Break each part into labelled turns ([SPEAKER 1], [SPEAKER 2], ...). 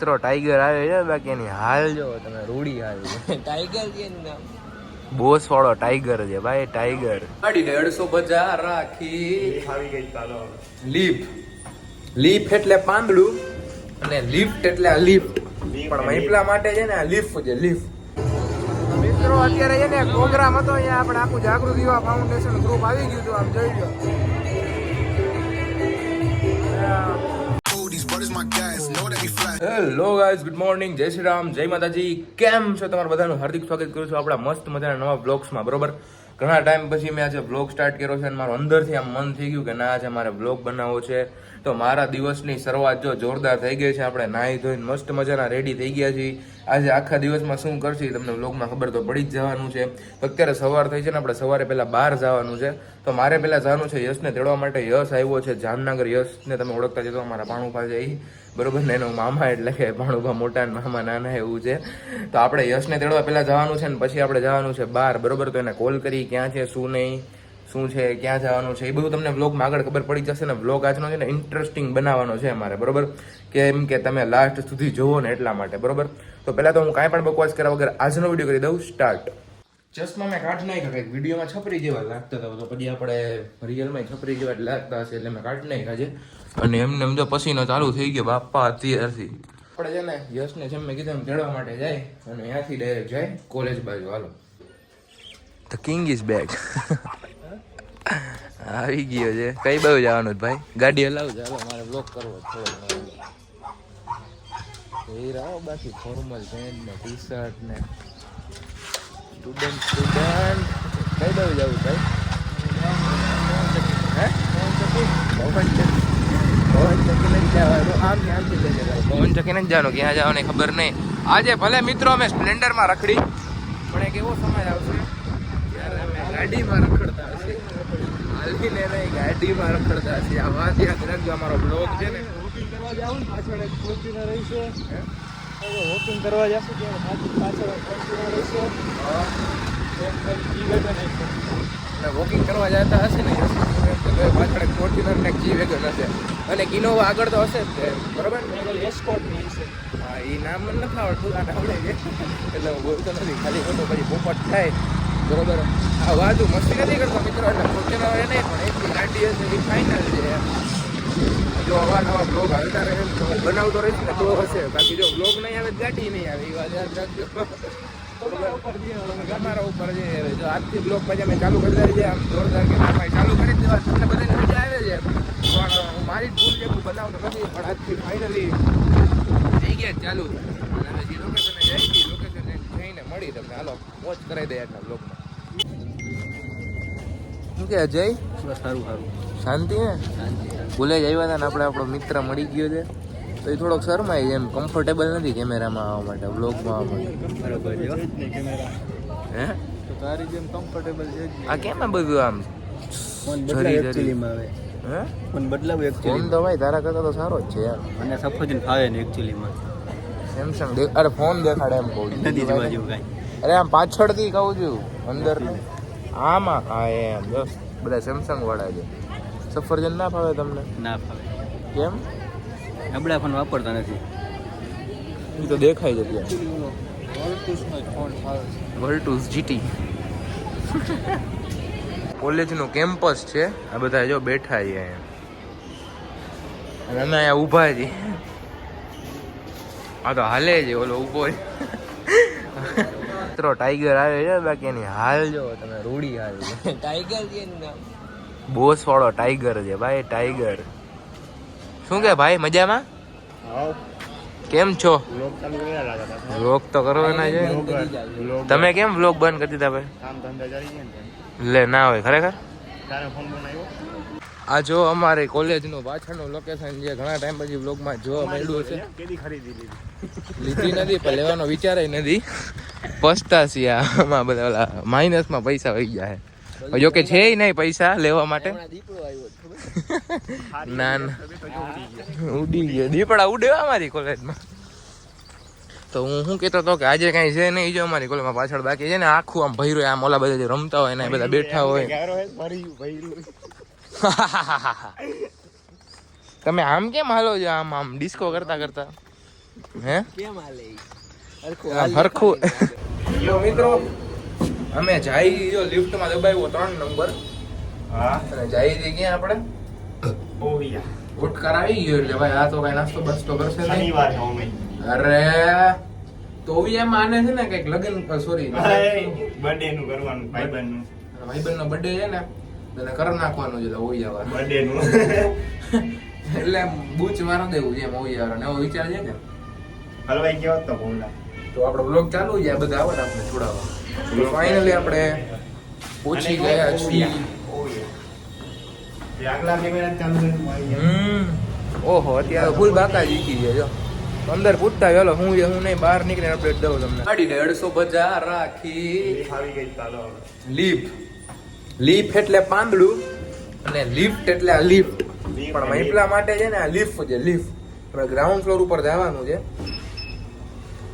[SPEAKER 1] મિત્રો ટાઈગર આવે છે, બાકી એની હાલ જો તમે રૂડી હાલ
[SPEAKER 2] ટાઈગર છે નામ,
[SPEAKER 1] બોસ વાળો ટાઈગર છે ભાઈ, ટાઈગર. ગાડી 150 રાખી
[SPEAKER 3] આવી ગઈ ચાલો.
[SPEAKER 1] લીફ. લીફ એટલે પાંદડું અને લિફ્ટ એટલે આ લિફ્ટ, પણ મહિપલા માટે છે ને આ લીફ છે, લીફ. મિત્રો અત્યારે છે ને પ્રોગ્રામ હતો અહીંયા, આપણે આખું જાગૃતિ યુવા ફાઉન્ડેશન ગ્રુપ આવી ગયું હતું, આમ જોઈ લો. હેલો ગાઈઝ, ગુડ મોર્નિંગ, જય શ્રી રામ, જય માતાજી. કેમ છો? તમારું બધાનું હાર્દિક સ્વાગત કરું છું આપણા મસ્ત મજાના નવા બ્લોગ્સમાં. બરોબર, ઘણા ટાઈમ પછી મેં આજે બ્લોગ સ્ટાર્ટ કર્યો છે અને મારું અંદરથી આમ મન થઈ ગયું કે ના, આજે મારે બ્લોગ બનાવવો છે. તો મારા દિવસની શરૂઆત જો જોરદાર થઈ ગઈ છે. આપણે નાહી ધોઈને મસ્ત મજાના રેડી થઈ ગયા છીએ. આજે આખા દિવસમાં શું કરશે તમને બ્લોગમાં ખબર તો પડી જ જવાનું છે. અત્યારે સવાર થઈ છે ને, આપણે સવારે પહેલાં બહાર જવાનું છે. તો મારે પહેલાં જવાનું છે યશને તેડવા માટે. યશ આવ્યો છે જામનગર. યશને તમે ઓળખતા જતો, અમારા ભાણુભા છે એ, બરોબર ને, એનો મામા, એટલે કે ભાણુભા મોટા ને મામા નાના એવું છે. તો આપણે યશને તેડવા પહેલાં જવાનું છે ને પછી આપણે જવાનું છે બહાર, બરોબર. તો એને કોલ કરી ક્યાં છે, શું નહીં, શું છે, ક્યાં જવાનું છે, એ બધું તમને વ્લોગમાં આગળ ખબર પડી જશે ને. વ્લોગ આજનો છે ને ઇન્ટરેસ્ટિંગ બનાવવાનો છે અમારે, બરોબર, કે એમ કે તમે લાસ્ટ સુધી જોવો ને એટલા માટે, બરોબર. તો પહેલાં તો હું કાંઈ પણ બકવાસ કર્યા વગર આજનો વિડીયો કરી દઉં સ્ટાર્ટ. ચશ્મા મેં કાઢ નાખ્યા, કંઈક વિડીયોમાં છપરી જેવા લાગતા હતા, તો પછી આપણે રિયલમાં છપરી જેવા લાગતા હશે એટલે મેં કાઢ નાખ્યા છે. અને એમને એમ જો પસીનો ચાલુ થઈ ગયો બાપા અત્યારથી. આપણે છે ને યશને જેમ મેં કીધું એમ તેડવા માટે જાય અને ત્યાંથી ડાયરેક્ટ જાય કોલેજ બાજુ. હાલો, ધ કિંગ ઇઝ બેક. આવી ગયો છે. કઈ બાજુ જવાનું ભાઈ? ગાડી હલાવું, ચાલો મારે બ્લોક કરવો થોડો. એ રહો, બાકી ફોર્મલ પેન્ટ ને ટી શર્ટ ને સ્ટુડન્ટ. કઈ બાજુ જવું ભાઈ? પવન ચકીને જ જવાનું, ક્યાં જવાનું ખબર નહીં. આજે ભલે મિત્રો અમે સ્પ્લેન્ડરમાં રખડી, પણ એક એવો સમય આવશે ત્યારે અમે ગાડીમાં રખડતા હશે. હાલીને નહીં, ગાડીમાં રખડતા હશે. આ વાત યાદ રાખજો. અમારો બ્લોગ છે ને વોકિંગ કરવા જવું, પાછળ એક ફોર્ચ્યુનર રહીશે, વોકિંગ કરવા જશું ત્યારે પાછળ ફોર્ચ્યુનર રહીશે. વોકિંગ કરવા જતા હશે ને પાછળ એક ફોર્ચ્યુનર ને જી વેગન હશે અને ઇનોવા આગળ તો હશે જ તે, બરોબર. એસ્કોર્ટની હશે. હા, એ નામ મને નથી આવડતું, આ આવડે છે એટલે હું બોલતો નથી, ખાલી ખોટો પછી પોપટ થાય, બરોબર. આ વાતું મસ્તી નથી કરતો મિત્રો, એટલે ફોર્ચ્યુનર એ નહીં, પણ એટલી ગાડી હશે એ ફાઇનલ છે. જો અવાનવા બ્લોગ હાલતા રહે તો બનાવતો રહીશ ને તો હશે, બાકી જો બ્લોગ નહીં આવે ગાડી નહીં આવે, એ વાત યાદ રાખજો. તમારા ઉપર છે. જો આજથી બ્લોગ પછી અમે ચાલુ કરી દઈએ આમ જોરદાર કે ના ભાઈ ચાલુ કરી દેવા, તમને બધાને મજા આવે છે. પણ હું મારી જ ભૂલ છે, હું બનાવતો નથી, પણ આજથી ફાઇનલી થઈ ગયા ચાલુ. અને હવે જે લોકેશને જાય છે લોકેશને જઈને મળી તમને. હાલો વોચ કરાવી દઈએ આજના બ્લોગમાં. શું કે અજય? સારું સારું, શાંતિ ને? કોલેજ આવ્યા હતા ને આપણે, આપણો મિત્ર મળી ગયો છે. તો એ થોડોક શરમાય છે, એમ કમ્ફર્ટેબલ નથી કેમેરામાં આવવા માટે, વ્લોગમાં આવવા માટે. બરોબર છે. હે તો તારી જેમ કમ્ફર્ટેબલ છે આ કેમ આ બધું આમ જરી એકચ્યુઅલીમાં આવે? હે ફોન બદલાવ એકચ્યુઅલી. ફોન તો ભાઈ તારા કરતા તો સારો જ છે યાર. મને સફરજન ફાવે ને એકચ્યુઅલીમાં. સેમસંગ અરે ફોન દેખાડે એમ કહું છું, નથી જોવા જેવું કાંઈ. અરે આમ પાછળથી કહું છું, અંદર આમાં. હા એમ બસ, બધા સેમસંગ વાળા છે. સફરજન ના ફાવે તમને? ના ફાવે. કેમ? નબળા ફોન વાપરતા નથી, એ તો દેખાય છે ત્યાં. વર્ટુસ જીટી કોલેજનું કેમ્પસ છે. આ બધા જો બેઠા છે અહીંયા, અને અમે અહીંયા ઊભા છીએ. આ તો હાલે છે, ઓલો ઊભો છે. મિત્રો ટાઈગર આવે છે, બાકી એની હાલ જો તમે રૂડી હાલ છે.
[SPEAKER 2] ટાઈગર છે નામ,
[SPEAKER 1] બોસ વાળો ટાઈગર છે ભાઈ, ટાઈગર. શું કે ભાઈ, મજામાં? કેમ છો? વ્લોગ તો કરવાના છે. તમે કેમ વ્લોગ બંધ કરી દીધા ભાઈ? લે ના હોય ખરેખર. આ જો અમારી કોલેજનું પાછળનું લોકેશન જે ઘણા ટાઈમ પછી વ્લોગમાં જોવા મળ્યું છે. લીધી નથી પણ લેવાનો વિચાર નથી. પસ્તાશી આમાં બધા માઇનસમાં પૈસા વહી ગયા છે. જો કે છે નહીં પૈસા લેવા માટે. ના ના ઉડી ગયો દીપડા, ઉડે અમારી કોલેજમાં. તો હું શું કહેતો હતો કે આજે કાંઈ છે નહીં. જો અમારી કોલેજમાં પાછળ બાકી છે ને આખું આમ ભર્યું, આમ ઓલા બધા જે રમતા હોય ને બધા બેઠા હોય. તમે આમ કેમ હાલો છો? આમ આમ ડિસ્કો કરતા કરતા હે
[SPEAKER 2] કેમ હાલે ઈ?
[SPEAKER 1] હરખું યો મિત્રો અમે જાય જો લિફ્ટમાં દબાવ્યો 3 નંબર
[SPEAKER 3] હા
[SPEAKER 1] અને જાય છે ક્યાં આપણે
[SPEAKER 3] ઓયા
[SPEAKER 1] ઉટકાર આવી ગયો એટલે ભાઈ આ તો કઈ નાસ્તો બસ્તો કરશે નહીં
[SPEAKER 3] શનિવાર નો અમે
[SPEAKER 1] અરે તો એમ આને છે ને કઈક લગન સોરી
[SPEAKER 3] બર્થડે નું કરવાનું ભાઈબંધ નું
[SPEAKER 1] ભાઈબંધનો બર્થડે છે ને તને કર નાખવાનું છે ઓઈ જવા
[SPEAKER 3] બર્થડે નું
[SPEAKER 1] એટલે બૂચ માર દેવું છે એમ ઓઈ જવાનો એવો વિચાર છે કે
[SPEAKER 3] હલવાઈ ગયો તો બોલા
[SPEAKER 1] તો આપણો બ્લોગ ચાલુ છે આ બધા આવે ને આપણે છોડાવવા ફાઇનલી આપણે પહોંચી ગયા છીએ
[SPEAKER 3] આગલા કેમેરા ચાલુ
[SPEAKER 1] ઓહો અત્યારે ફૂલ બાકા જીકી છે જો અંદર પૂછતા ચાલો હું છે હું નહીં બહાર નીકળીને અપડેટ દઉં તમને ગાડી 150 રાખી
[SPEAKER 3] આવી ગઈ ચાલો
[SPEAKER 1] લીફ લીફ એટલે પાંદડું અને લિફ્ટ એટલે આ લિફ્ટ પણ મહિપલા માટે છે ને આ લીફ છે લીફ આપણે ગ્રાઉન્ડ ફ્લોર ઉપર જવાનું છે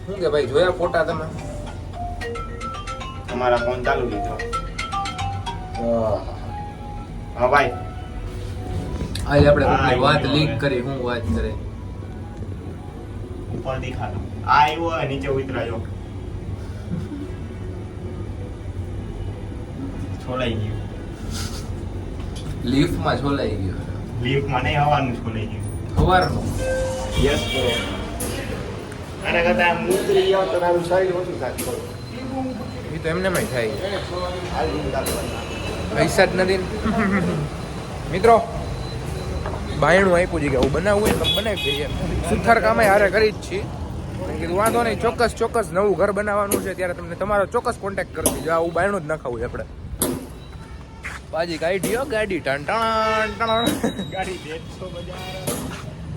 [SPEAKER 1] શું કે ભાઈ જોયા ફોટા તમે
[SPEAKER 3] તમારા ફોન ચાલુ લીધો હા ભાઈ
[SPEAKER 1] આજે આપણે કોઈની વાત લીક કરી હું વાત કરે
[SPEAKER 3] ઉપર દેખાડો આ આવ્યો નીચે ઉતરાયો છોલાઈ ગયું
[SPEAKER 1] લીફમાં છોલાઈ ગયો
[SPEAKER 3] લીફમાં નહીં હવાનું છોલાઈ ગયું
[SPEAKER 1] સવારનું
[SPEAKER 3] યસ બ્રો આના કરતા આમ ઉતરી જાવ તો તારું શરીર ઓછું થાય
[SPEAKER 1] એ તો એમને માં થાય
[SPEAKER 3] હાલ હું ચાલુ
[SPEAKER 1] પૈસા જ નથી ને. મિત્રો બાયણું આપ્યું છે કે હું બનાવવું હોય તો બનાવી દઈએ સુથાર કામે હારે કરી જ છીએ મેં કીધું વાંધો નહીં ચોક્કસ નવું ઘર બનાવવાનું છે ત્યારે તમને તમારો ચોક્કસ કોન્ટેક્ટ કરતી જો આવું બાયણું જ નખાવું છે આપણે પાજી કાઢી ગાડી ટણ
[SPEAKER 3] ગાડી 150 બજાર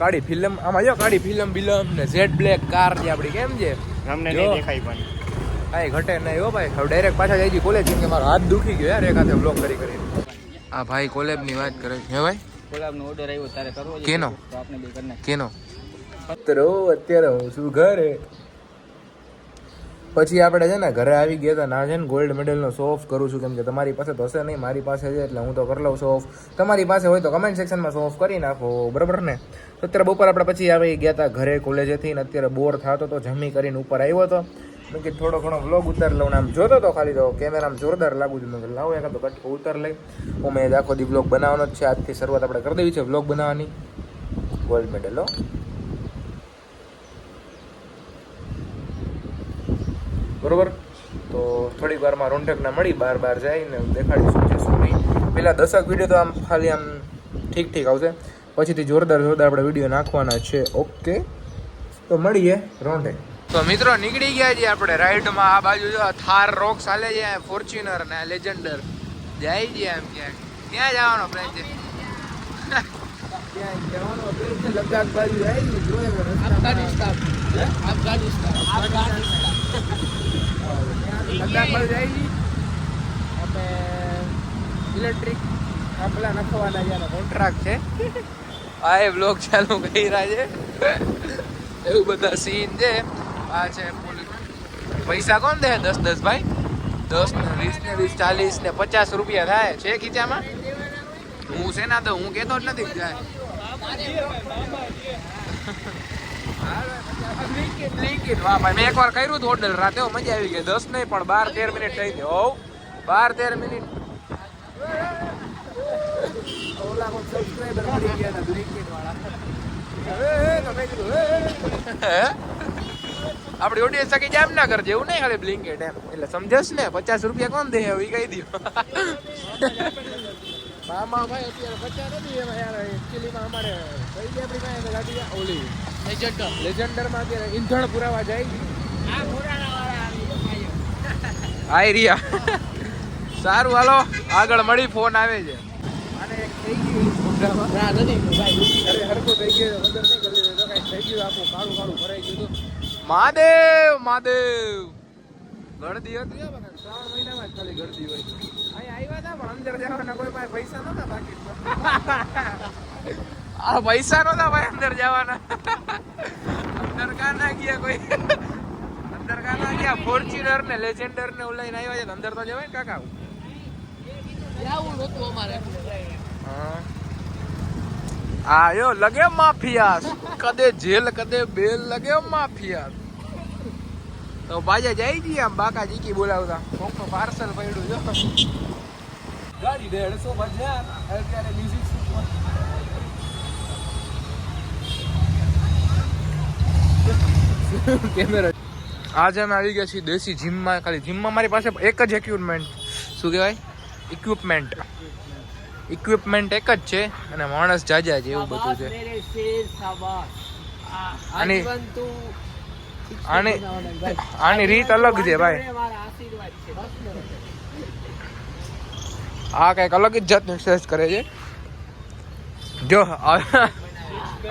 [SPEAKER 1] ગાડી ફિલ્મ આમાં જો ગાડી ફિલ્મ ને ઝેડ બ્લેક કાર જે આપણી કેમ છે
[SPEAKER 3] અમને
[SPEAKER 1] જો.
[SPEAKER 3] નહીં દેખાય પણ
[SPEAKER 1] કાંઈ ઘટે નહીં હો ભાઈ હવે ડાયરેક્ટ પાછા જઈ કોલેજ કેમ કે મારો હાથ દુખી ગયો યાર એક હાથે બ્લોક કરી આ ભાઈ કોલેજની વાત કરે છે હે ભાઈ
[SPEAKER 2] ગુલાબનો ઓર્ડર આવ્યો તારે કરવો છે
[SPEAKER 1] કેનો?
[SPEAKER 2] તો આપણે બે કરી નાખીએ.
[SPEAKER 1] કેનો અત્યારે હું છું ઘરે પછી આપણે છે ને ઘરે આવી ગયા હતા ના છે ને ગોલ્ડ મેડલનો શો ઓફ કરું છું કેમ કે તમારી પાસે તો હશે નહીં મારી પાસે છે એટલે હું તો કરી લઉં શો ઓફ તમારી પાસે હોય તો કમેન્ટ સેક્શનમાં શો ઓફ કરી નાખો બરાબર ને તો અત્યારે બપોર આપણે પછી આવી ગયા હતા ઘરે કોલેજેથી ને અત્યારે બોર થતો તો જમી કરીને ઉપર આવ્યો હતો મેં કીધું થોડો ઘણો વ્લોગ ઉતાર લઉં ને આમ જોતો તો ખાલી તો કેમેરામાં જોરદાર લાગુ છું મેં કીધું લાવો એકાદ તો કટકો ઉતાર લઈ હું મેં આખો દી વ્લોગ બનાવવાનો જ છે આજથી શરૂઆત આપણે કરી દેવી છે વ્લોગ બનાવવાની ગોલ્ડ મેડલ બરોબર તો થોડીક વારમાં રોંઢકના મળી બાર જઈને દેખાડીશું છે શું નહીં પેલા 10 વિડીયો તો આમ ખાલી આમ ઠીક આવશે પછીથી જોરદાર આપણે વિડીયો નાખવાના છે ઓકે તો મળીએ રોંઢે તો મિત્રો નીકળી ગયા છીએ આપણે રાઈડમાં આ બાજુ જો થાર રોક્સ હાલે છે ફોર્ચ્યુનર ને લેજન્ડર જાય છે એમ ક્યાં જવાનો પ્લાન છે ક્યાં જવાનો પ્લાન છે લદ્દાખ બાજુ જાય ને જોઈએ
[SPEAKER 2] અફઘાનિસ્તાન
[SPEAKER 1] લદ્દાખ બાજુ જાય છે આપણે ઇલેક્ટ્રિક આપલા નખવાના જેનો કોન્ટ્રાક્ટ છે આ એ બ્લોગ ચાલુ કરી રહ્યા છે એવું બધા સીન છે આ છે પૈસા કોણ દે 10 ભાઈ 10 ને 20 ને 20 40 ને 50 રૂપિયા થાય છે ખીચામાં હું છે ના તો હું કેતો જ નથી જાય બ્લિંકિટ વાહ ભાઈ મેં એકવાર કર્યું હતું ઓર્ડર રાતે મજા આવી ગઈ 10 નહીં પણ 12-13 મિનિટ થઈ ગઈ હોવ 12-13 મિનિટ ઓલા કો સબસ્ક્રાઇબર મળી ગયા ને બ્લિંકિટ વાળા આપડી ઓડિયન્સ કે જામ ના કરજે એવું નહીં ખાલી બ્લિંકેટ એમ એટલે સમજસ ને 50 રૂપિયા કોણ દે હવે કહી દો મામા ભાઈ અત્યારે 50 નથી એમાં યાર એકચ્યુઅલીમાં અમારે કઈ દે આપણી પાસે ગાડી ઓલી લેજન્ડરમાં અત્યારે ઈંધણ પુરાવા જાય
[SPEAKER 2] આ પુરાણા વાળા
[SPEAKER 1] આઈ રિયા સારું હાલો આગળ મળી ફોન આવે છે અને એક થઈ ગયું
[SPEAKER 2] ના નથી ભાઈ
[SPEAKER 1] અરે હરકો થઈ ગયો અંદર નહીં કરી તો કઈ થઈ ગયું આખું કાળું ભરાઈ ગયું મહાદેવ ગળદી હતી હો બકા 3 મહિનામાં જ ખાલી ગળદી હોય અહીં આવ્યા હતા પણ અંદર જવાના કોઈ પાસે પૈસા નતા બાકી આ પૈસા નતા ભાઈ અંદર જવાના અંદર કા ના ગયા કોઈ અંદર કા ના ગયા ફોર્ચ્યુનર ને લેજેન્ડર ને લઈને આવ્યા છે અંદર તો જવાય ને કાકા
[SPEAKER 2] આવું નહોતું અમારે
[SPEAKER 1] હા આયો લગે માફિયા કદે જેલ કદે બેલ લગે માફિયા તો બાજા જાય જી આમ બાકાજી કી બોલાવતા કોકનો પાર્સલ પડ્યું જો ગાડી 150 બજાર અત્યારે મ્યુઝિક કેમેરા આજે અમે આવી ગયા છીએ દેશી જીમમાં. ખાલી જીમમાં મારી પાસે એક જ ઇક્વિપમેન્ટ શું કહેવાય ઇક્વિપમેન્ટ એક જ છે અને માણસ જાજા છે એવું બધું છે. આની રીત અલગ છે ભાઈ. આ કઈક અલગ જ જાતની એક્સરસાઇઝ કરે છે જો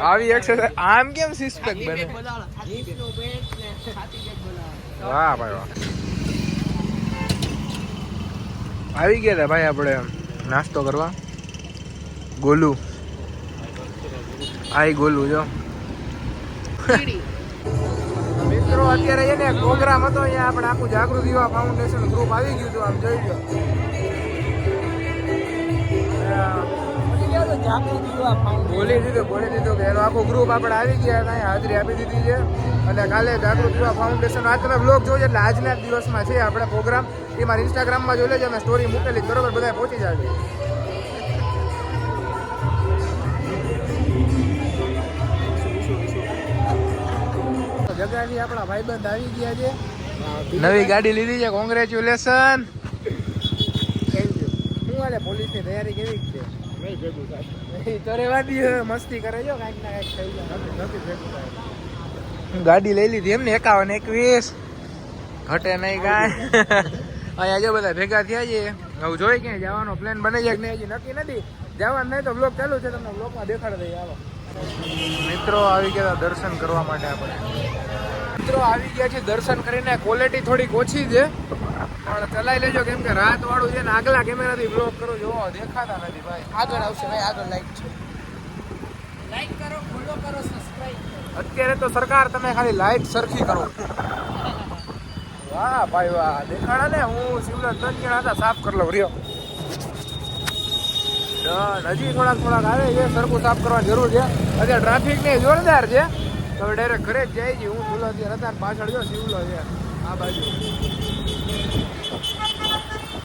[SPEAKER 1] આવી એક્સરસાઇઝ આમ કેમ સિસ્પેક્ટ બને. વાહ ભાઈ વાહ. આવી ગયા હતા ભાઈ આપણે નાસ્તો કરવા. ગોલું આઈ ગોલું જો મિત્રો અત્યારે છે ને પ્રોગ્રામ હતો અહીંયા આપણે આખું જાગૃતિ યુવા ફાઉન્ડેશન ગ્રુપ આવી ગયું હતું. આમ જોઈ લો બોલી દીધું કે એનો આખું ગ્રુપ આપણે આવી ગયા અને હાજરી આપી દીધી છે. અને કાલે જાગૃત યુવા ફાઉન્ડેશન આજ તમે બ્લોગ જોજો એટલે આજના જ દિવસમાં છે આપણે પ્રોગ્રામ. એ મારી ઇન્સ્ટાગ્રામમાં જોઈ લેજો, મેં સ્ટોરી મૂકેલી બરોબર, બધા પહોંચી જાય. જગાથી આપણા ભાઈબંધ આવી ગયા છે, નવી ગાડી લીધી છે. કોંગ્રેચ્યુલેશન. શું હાલે પોલીસની તૈયારી કેવી છે? તો રેવા દઈએ, મસ્તી કરે જો કાંઈક ના કાંઈક થઈ જાય. નથી ભેગું થાય. ગાડી લઈ લીધી એમને 51-21 ઘટે નહીં કાંઈ. અહીંયા જો બધા ભેગા થયા છે. હવે જોઈ ક્યાંય જવાનો પ્લાન બને છે કે નહીં હજી નક્કી નથી. જવાનું નહીં તો બ્લોગ ચાલુ છે, તમને બ્લોગમાં દેખાડી દઈએ. આવો મિત્રો આવી ગયા દર્શન કરવા માટે. આપણે મિત્રો આવી ગયા છે દર્શન કરીને. ક્વોલિટી થોડીક ઓછી છે પણ ચલાવી લેજો કેમ કે રાત વાળું છે ને. આગલા કેમેરાથી બ્લોગ કરો જો દેખાતા નથી ભાઈ. આગળ આવશે ભાઈ, આગળ લાઈક છે.
[SPEAKER 2] લાઈક કરો, ફોલો કરો, સબસ્ક્રાઇબ.
[SPEAKER 1] અત્યારે તો સરકાર તમે ખાલી લાઈટ સરખી કરો. વાહ ભાઈ વાહ, દેખાડા ને. હું શિવલાલ 3 જણા હતા, સાફ કરી લઉં રહ્યો. હજી થોડાક આવે છે, સરખું સાફ કરવાની જરૂર છે. અત્યારે ટ્રાફિક ને જોરદાર છે તો ડાયરેક્ટ ઘરે જ જાય છે. હું સુલો અત્યારે હતા પાછળ જો શિવલો છે આ બાજુ.